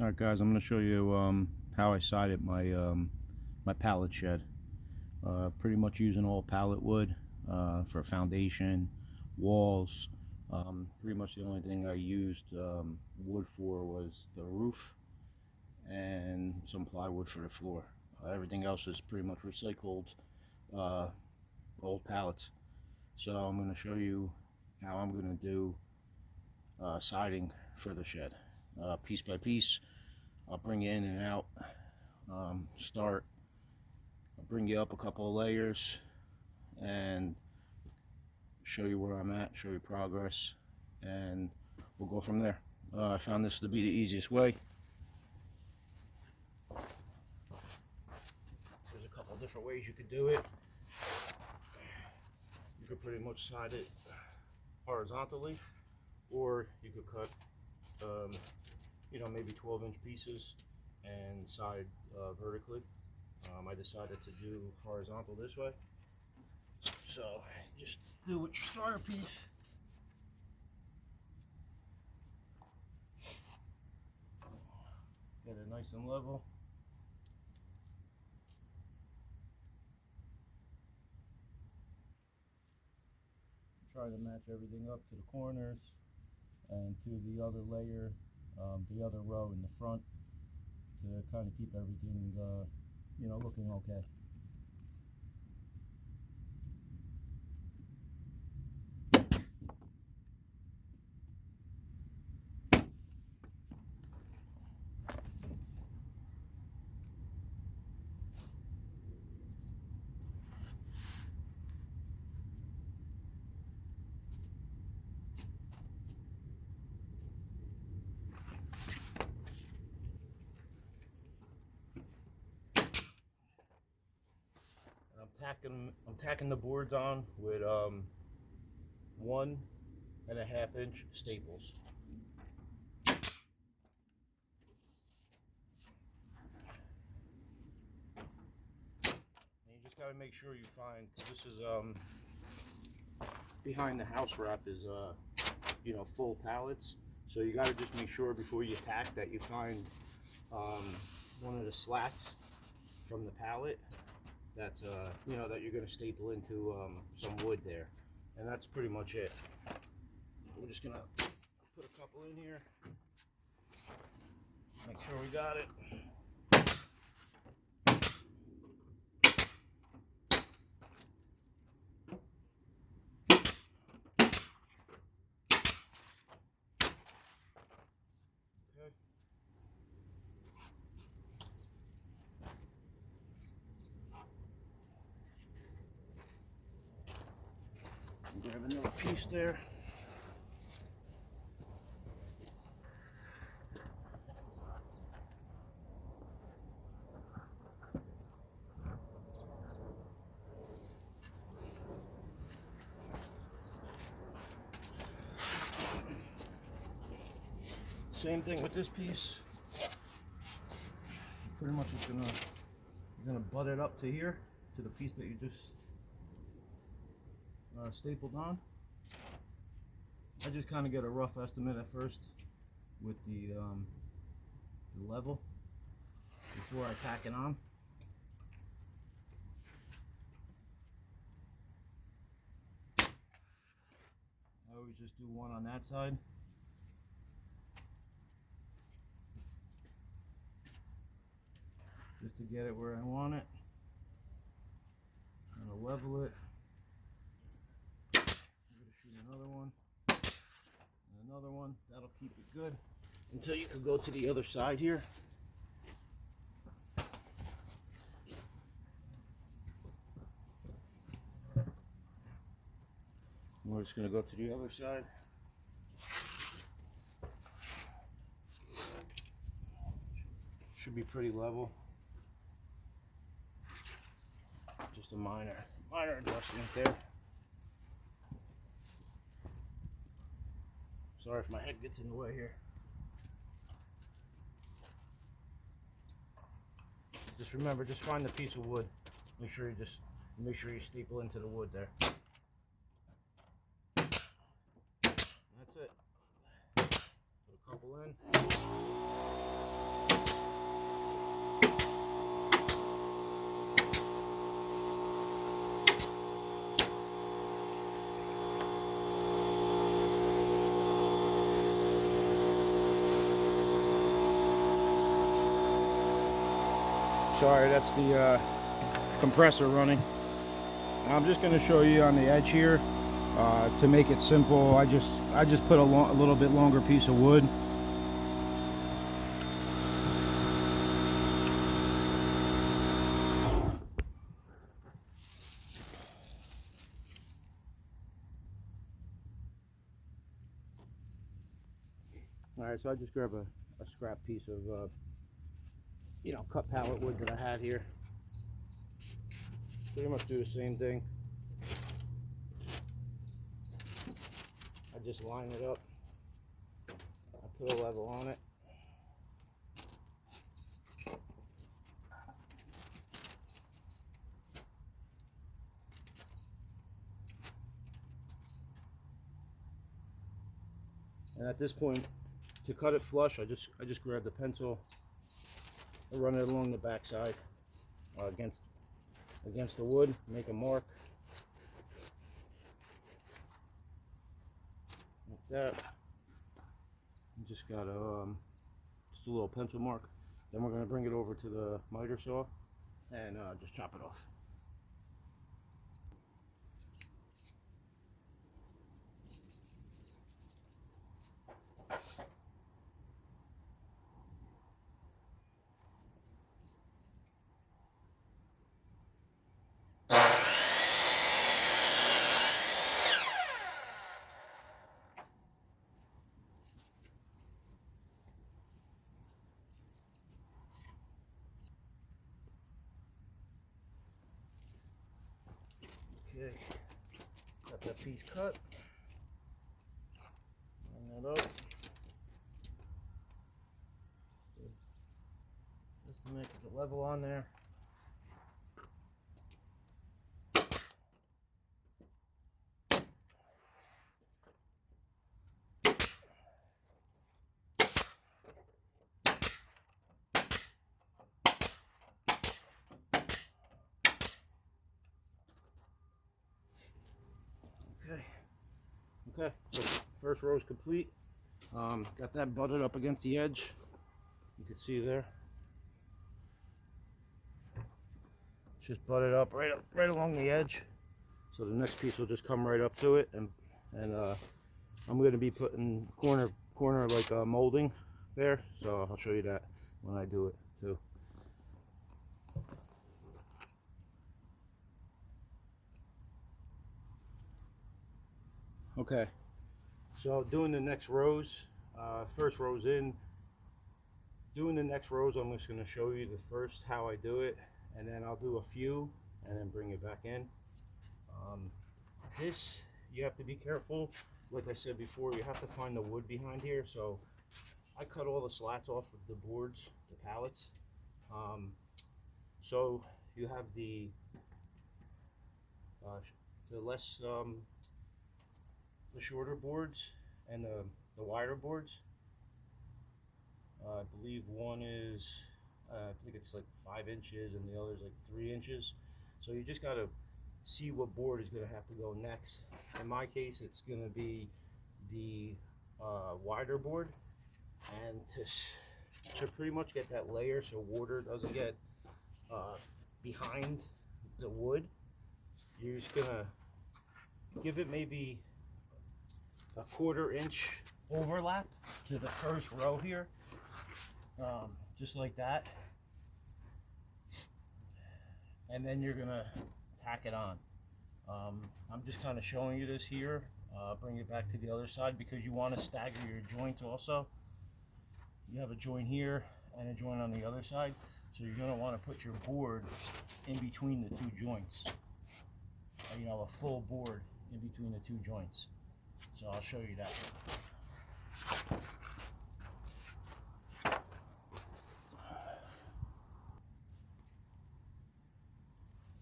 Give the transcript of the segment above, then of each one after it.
Alright guys, I'm going to show you how I sided my pallet shed. Pretty much using all pallet wood for foundation, walls. Pretty much the only thing I used wood for was the roof and some plywood for the floor. Everything else is pretty much recycled old pallets. So I'm going to show you how I'm going to do siding for the shed. Piece by piece. I'll bring you in and out. I'll bring you up a couple of layers and show you where I'm at, show you progress, and we'll go from there. I found this to be the easiest way. There's a couple different ways you could do it. You could pretty much side it horizontally, or you could cut maybe 12-inch pieces and side vertically. I decided to do horizontal this way. So just do with your starter piece. Get it nice and level. Try to match everything up to the corners and to the other layer, the other row in the front, to kind of keep everything, looking okay. I'm tacking the boards on with 1.5 inch staples. And you just gotta make sure you find, this is behind the house wrap is full pallets, so you gotta just make sure before you tack that you find one of the slats from the pallet that's that you're going to staple into some wood there, and that's pretty much it. We're just gonna put a couple in here, make sure we got it. Grab another piece there. Same thing with this piece. Pretty much you're gonna butt it up to here, to the piece that you just stapled on. I just kind of get a rough estimate at first with the level before I tack it on. I always just do one on that side. Just to get it where I want it. I'm gonna level it. Another one, and another one. That'll keep it good until you can go to the other side here. We're just going to go to the other side. Should be pretty level. Just a minor adjustment there. Sorry if my head gets in the way here. Just remember, just find the piece of wood. Make sure you staple into the wood there. That's it. Put a couple in. Sorry, that's the compressor running. I'm just going to show you on the edge here to make it simple. I just put a little bit longer piece of wood. All right, so I just grab a scrap piece of cut pallet wood that I had here. Pretty much do the same thing. I just line it up. I put a level on it. And at this point, to cut it flush, I just grab the pencil and run it along the back side against the wood, make a mark like that. You just got just a little pencil mark. Then we're going to bring it over to the miter saw and just chop it off. Okay, got that piece cut. Line that up. Just to make it level on there. Okay, so first row is complete. Got that butted up against the edge. You can see there. Just butted up right along the edge. So the next piece will just come right up to it, and I'm going to be putting corner like molding there. So I'll show you that when I do it too. Okay, so doing the next rows, first row's in. Doing the next rows, I'm just going to show you the first how I do it, and then I'll do a few and then bring it back in. This, you have to be careful. Like I said before, you have to find the wood behind here. So I cut all the slats off of the boards, the pallets. So you have the less the shorter boards and the wider boards. I believe one is I think it's like 5 inches and the other is like 3 inches. So you just got to see what board is going to have to go next. In my case, it's going to be the wider board, and to pretty much get that layer so water doesn't get behind the wood, you're just going to give it maybe a 1/4 inch overlap to the first row here, just like that, and then you're gonna tack it on. I'm just kind of showing you this here. Bring it back to the other side because you want to stagger your joints also. You have a joint here and a joint on the other side, so you're going to want to put your board in between the two joints. A full board in between the two joints. So I'll show you that.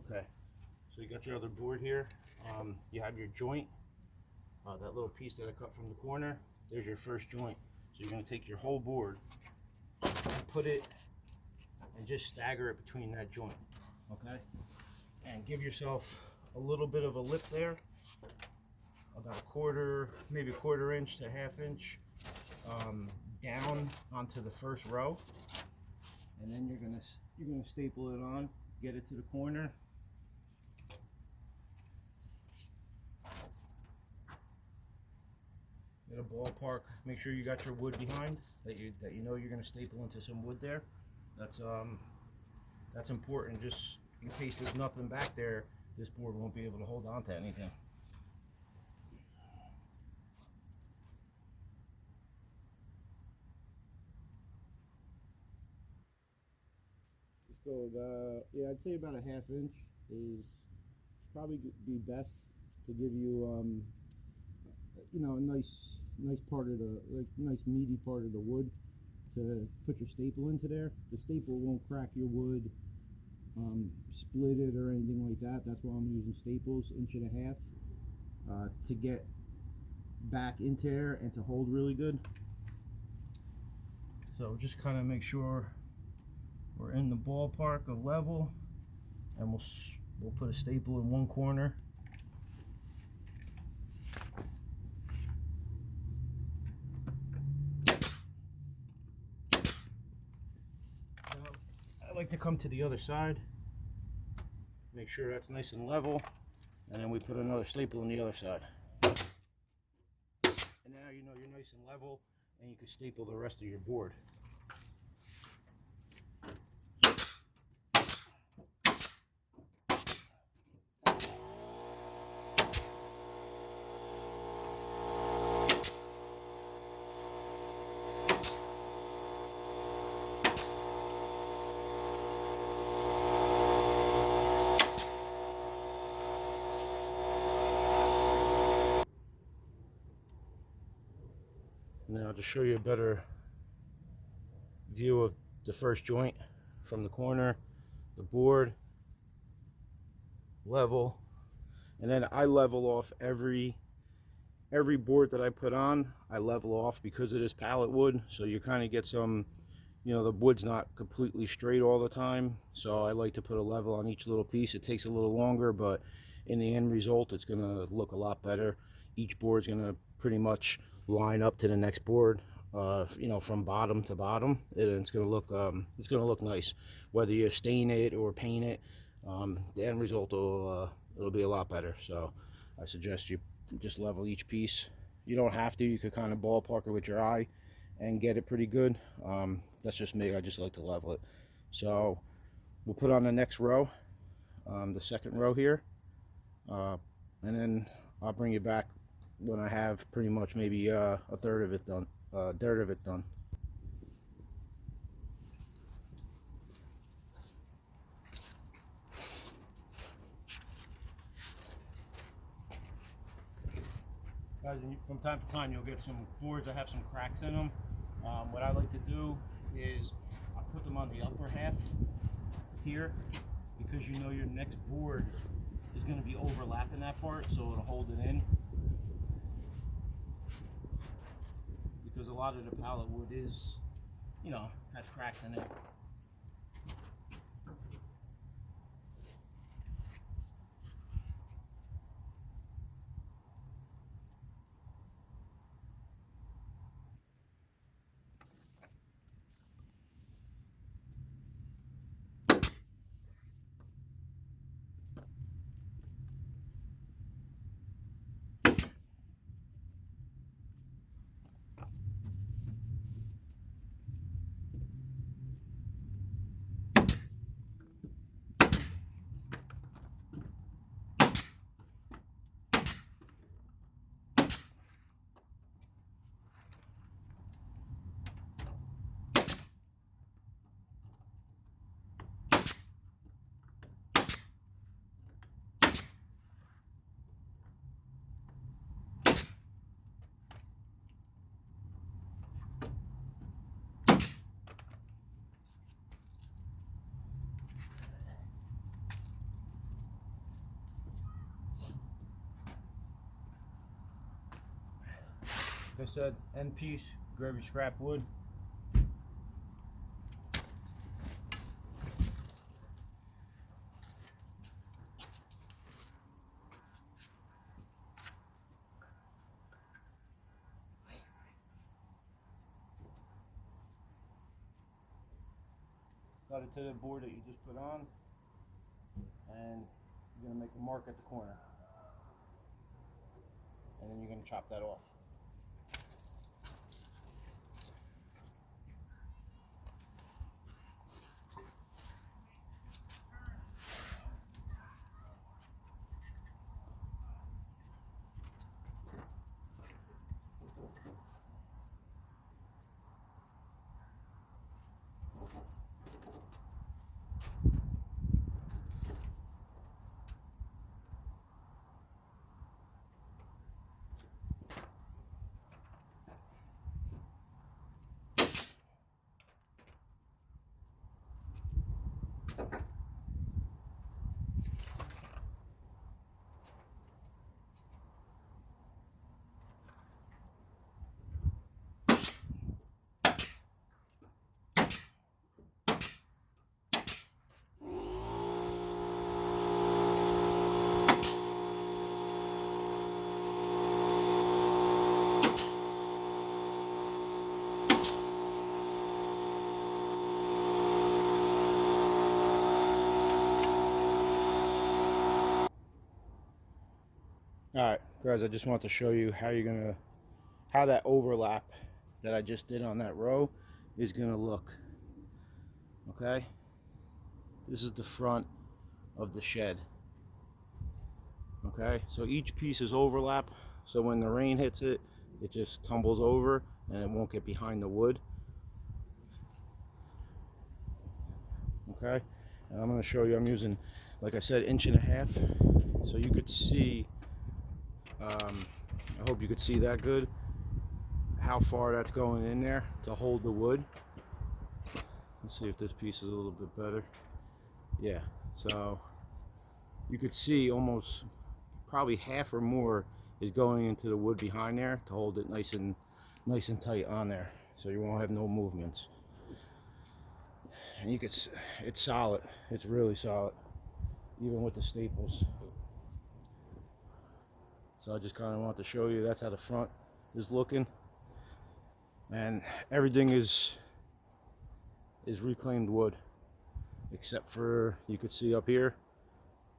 Okay, so you got your other board here. You have your joint, that little piece that I cut from the corner. There's your first joint. So you're going to take your whole board and put it and just stagger it between that joint. Okay, and give yourself a little bit of a lip there, about maybe a 1/4 inch to 1/2 inch down onto the first row, and then you're going to you're going to staple it on, get it to the corner. Get a ballpark. Make sure you got your wood behind, that you know you're going to staple into some wood there. That's important, just in case there's nothing back there. This board won't be able to hold on to anything. Just go about, yeah, I'd say about a ½ inch is probably be best to give you, you know, a nice part of the, like, nice meaty part of the wood to put your staple into there. The staple won't crack your wood, split it or anything like that. That's why I'm using staples, 1.5 inches, to get back into there and to hold really good. So just kind of make sure we're in the ballpark of level, and we'll put a staple in one corner. I like to come to the other side, make sure that's nice and level, and then we put another staple on the other side. And now you know you're nice and level, and you can staple the rest of your board. Now to show you a better view of the first joint from the corner, the board, level, and then I level off every board that I put on. I level off because it is pallet wood, so you kind of get some, you know, the wood's not completely straight all the time, so I like to put a level on each little piece. It takes a little longer, but in the end result it's gonna look a lot better. Each board's gonna pretty much line up to the next board, you know, from bottom to bottom, and it's gonna look nice. Whether you stain it or paint it, the end result will it'll be a lot better. So I suggest you just level each piece. You don't have to. You could kind of ballpark it with your eye and get it pretty good. That's just me. I just like to level it. So we'll put on the next row, the second row here, and then I'll bring you back when I have pretty much maybe a third of it done, done. Guys, from time to time you'll get some boards that have some cracks in them. What I like to do is I put them on the upper half here, because you know your next board is going to be overlapping that part, so it'll hold it in. Because a lot of the pallet wood is, you know, has cracks in it. Like I said, end piece, grab your scrap wood. cut it to the board that you just put on, and you're going to make a mark at the corner, and then you're going to chop that off. Alright guys, I just want to show you how that overlap that I just did on that row is gonna look. Okay, this is the front of the shed. Okay, so each piece is overlap, so when the rain hits it, it just tumbles over and it won't get behind the wood. Okay, and I'm going to show you, I'm using, like I said, 1.5 inches, so you could see, I hope you could see that good, how far that's going in there to hold the wood. Let's see if this piece is a little bit better. Yeah, so you could see almost probably half or more is going into the wood behind there to hold it nice and tight on there, so you won't have no movements. And you could, it's solid. It's really solid, even with the staples. So I just kind of want to show you that's how the front is looking, and everything is reclaimed wood, except for, you could see up here,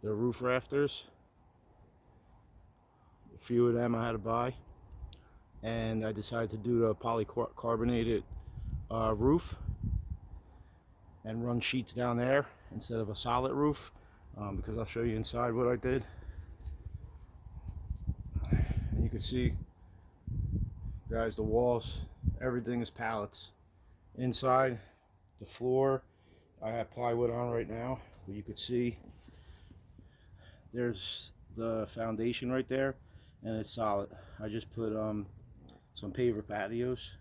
the roof rafters. A few of them I had to buy, and I decided to do the polycarbonated roof and run sheets down there instead of a solid roof, because I'll show you inside what I did. And you can see, guys, the walls, everything is pallets. Inside, the floor, I have plywood on right now, but you could see there's the foundation right there, and it's solid. I just put some paver patios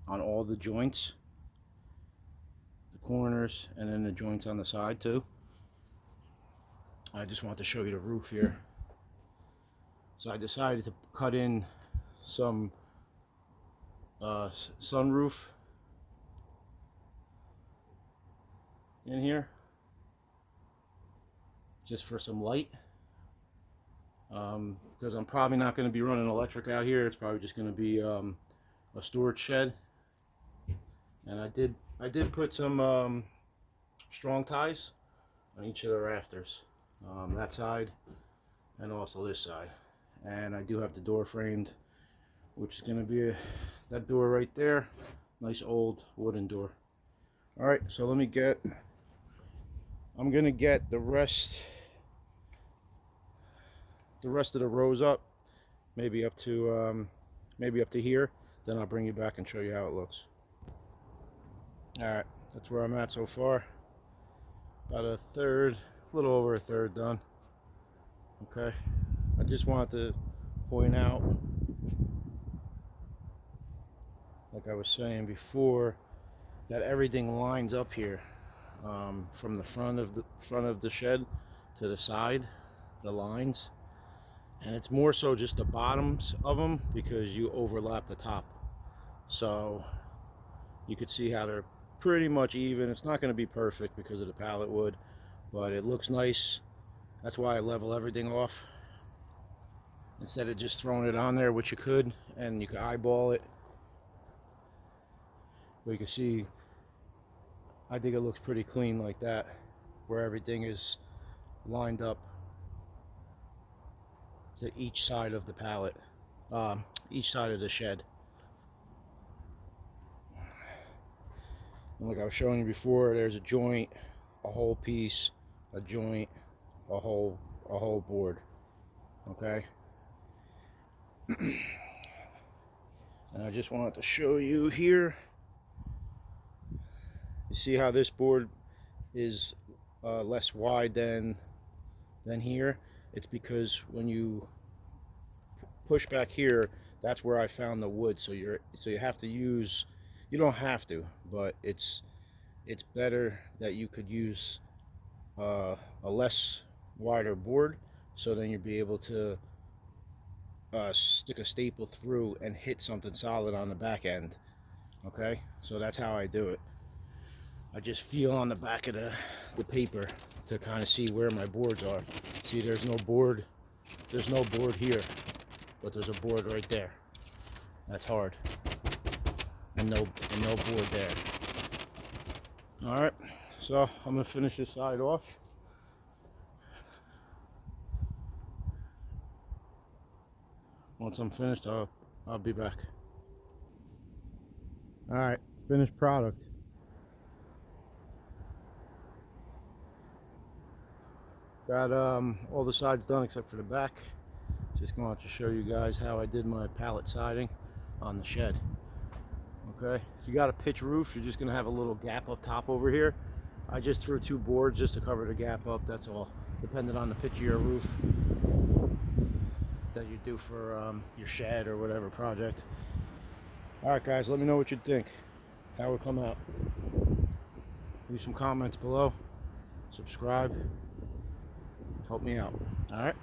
on all the joints, the corners, and then the joints on the side too. I just want to show you the roof here. So I decided to cut in some sunroof in here, just for some light, because I'm probably not going to be running electric out here. It's probably just going to be a storage shed. And I did put some strong ties on each of the rafters, that side and also this side. And I do have the door framed, which is going to be that door right there, nice old wooden door. All right, so I'm going to get the rest of the rows up, maybe up to here. Then I'll bring you back and show you how it looks. Alright, that's where I'm at so far. About a third, a little over a third done. Okay, I just wanted to point out, like I was saying before, that everything lines up here, from the front of the shed to the side, the lines, and it's more so just the bottoms of them because you overlap the top. So you could see how they're pretty much even. It's not going to be perfect because of the pallet wood, but it looks nice. That's why I level everything off instead of just throwing it on there, which you could, and you could eyeball it. But you can see I think it looks pretty clean like that, where everything is lined up to each side of the pallet, each side of the shed. And like I was showing you before, there's a joint, a whole piece, a joint, a whole board. Okay. And I just wanted to show you here. You see how this board is less wide than here? It's because when you push back here, that's where I found the wood. So you have to use, you don't have to, but it's better that you could use a less wider board, so then you'll be able to stick a staple through and hit something solid on the back end. Okay, so that's how I do it. I just feel on the back of the paper to kind of see where my boards are. See, there's no board here, but there's a board right there. That's hard. And no board there. All right, so I'm gonna finish this side off. Once I'm finished, I'll be back. All right, finished product. Got all the sides done except for the back. Just going to show you guys how I did my pallet siding on the shed. Okay, if you got a pitch roof, you're just gonna have a little gap up top over here. I just threw 2 boards just to cover the gap up, that's all. Depending on the pitch of your roof that you do for your shed or whatever project. All right, guys, let me know what you think, how it come out. Leave some comments below, subscribe, help me out. All right.